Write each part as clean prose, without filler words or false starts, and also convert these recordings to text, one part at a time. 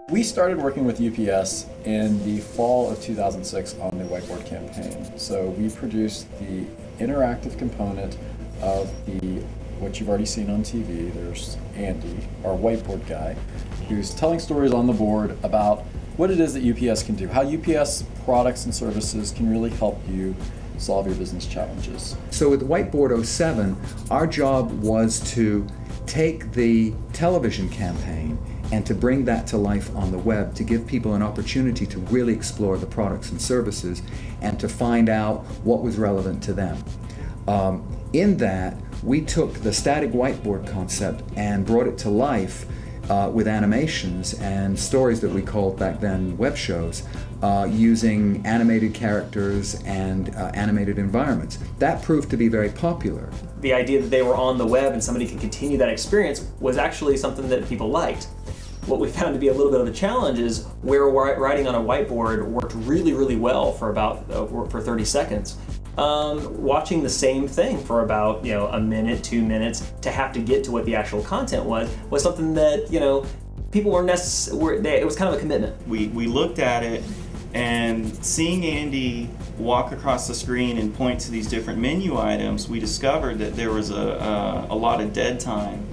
We started working with UPS in the fall of 2006 on the whiteboard campaign. So we produced the interactive component of what you've already seen on TV. There's Andy, our whiteboard guy, who's telling stories on the board about what it is that UPS can do, how UPS products and services can really help you solve your business challenges. So with Whiteboard 07, our job was to take the television campaign and to bring that to life on the web, to give people an opportunity to really explore the products and services and to find out what was relevant to them. In that, we took the static whiteboard concept and brought it to life with animations and stories that we called back then web shows, using animated characters and animated environments. That proved to be very popular. The idea that they were on the web and somebody could continue that experience was actually something that people liked. What we found to be a little bit of a challenge is where writing on a whiteboard worked really, really well for about for 30 seconds. Watching the same thing for about a minute, 2 minutes to have to get to what the actual content was something that people were it was kind of a commitment. We looked at it, and seeing Andy walk across the screen and point to these different menu items, we discovered that there was a lot of dead time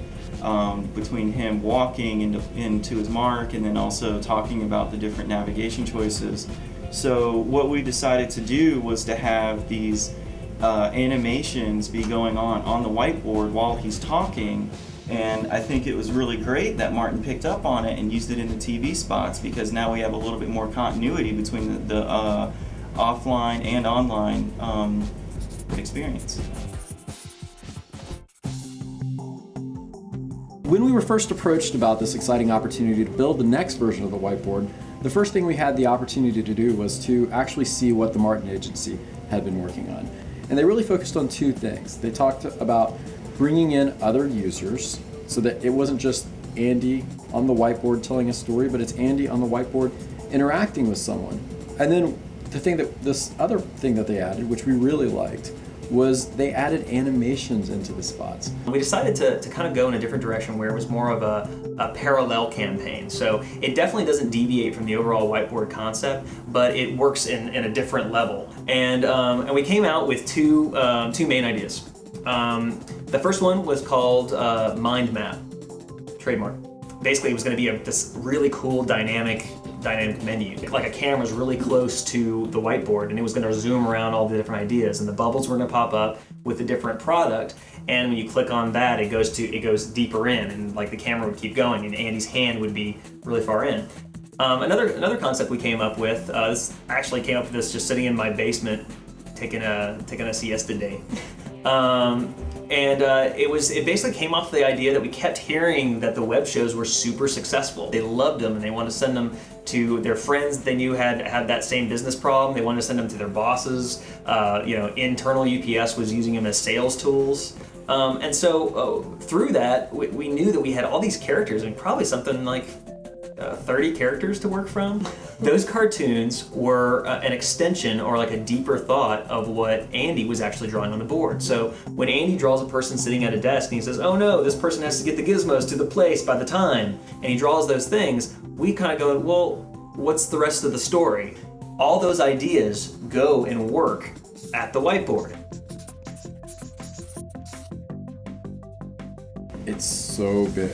between him walking into his mark and then also talking about the different navigation choices. So what we decided to do was to have these animations be going on the whiteboard while he's talking, and I think it was really great that Martin picked up on it and used it in the TV spots, because now we have a little bit more continuity between the offline and online experience. When we were first approached about this exciting opportunity to build the next version of the whiteboard, the first thing we had the opportunity to do was to actually see what the Martin Agency had been working on. And they really focused on two things. They talked about bringing in other users so that it wasn't just Andy on the whiteboard telling a story, but it's Andy on the whiteboard interacting with someone. And then this other thing that they added, which we really liked, was they added animations into the spots. We decided to kind of go in a different direction where it was more of a parallel campaign. So it definitely doesn't deviate from the overall whiteboard concept, but it works in a different level. And we came out with two main ideas. The first one was called Mind Map, trademark. Basically, it was going to be this really cool dynamic menu. Like a camera's really close to the whiteboard, and it was going to zoom around all the different ideas, and the bubbles were going to pop up with a different product. And when you click on that, it goes deeper in, and like the camera would keep going, and Andy's hand would be really far in. Another concept we came up with. This actually came up with this just sitting in my basement, taking a siesta day. It basically came off the idea that we kept hearing that the web shows were super successful. They loved them, and they wanted to send them to their friends they knew had that same business problem. They wanted to send them to their bosses. Internal UPS was using them as sales tools. And so through that, we knew that we had all these characters, and probably something like 30 characters to work from. Those cartoons were an extension or like a deeper thought of what Andy was actually drawing on the board. So when Andy draws a person sitting at a desk and he says, oh no, this person has to get the gizmos to the place by the time, and he draws those things, we kind of go, well, what's the rest of the story? All those ideas go and work at the whiteboard. It's so big.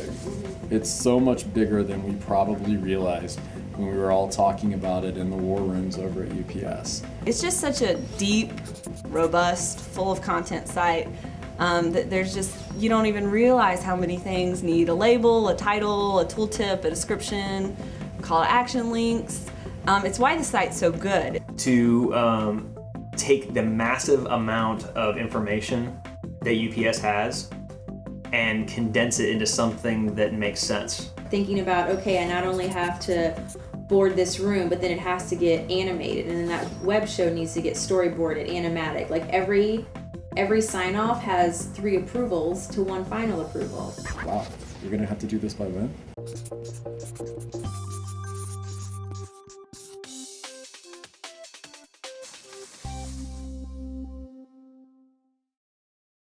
It's so much bigger than we probably realized when we were all talking about it in the war rooms over at UPS. It's just such a deep, robust, full of content site that you don't even realize how many things need a label, a title, a tooltip, a description, call to action links. It's why the site's so good. To take the massive amount of information that UPS has and condense it into something that makes sense. Thinking about, okay, I not only have to board this room, but then it has to get animated, and then that web show needs to get storyboarded, animatic. Like every sign off has 3 approvals to 1 final approval. Wow, you're gonna have to do this by when?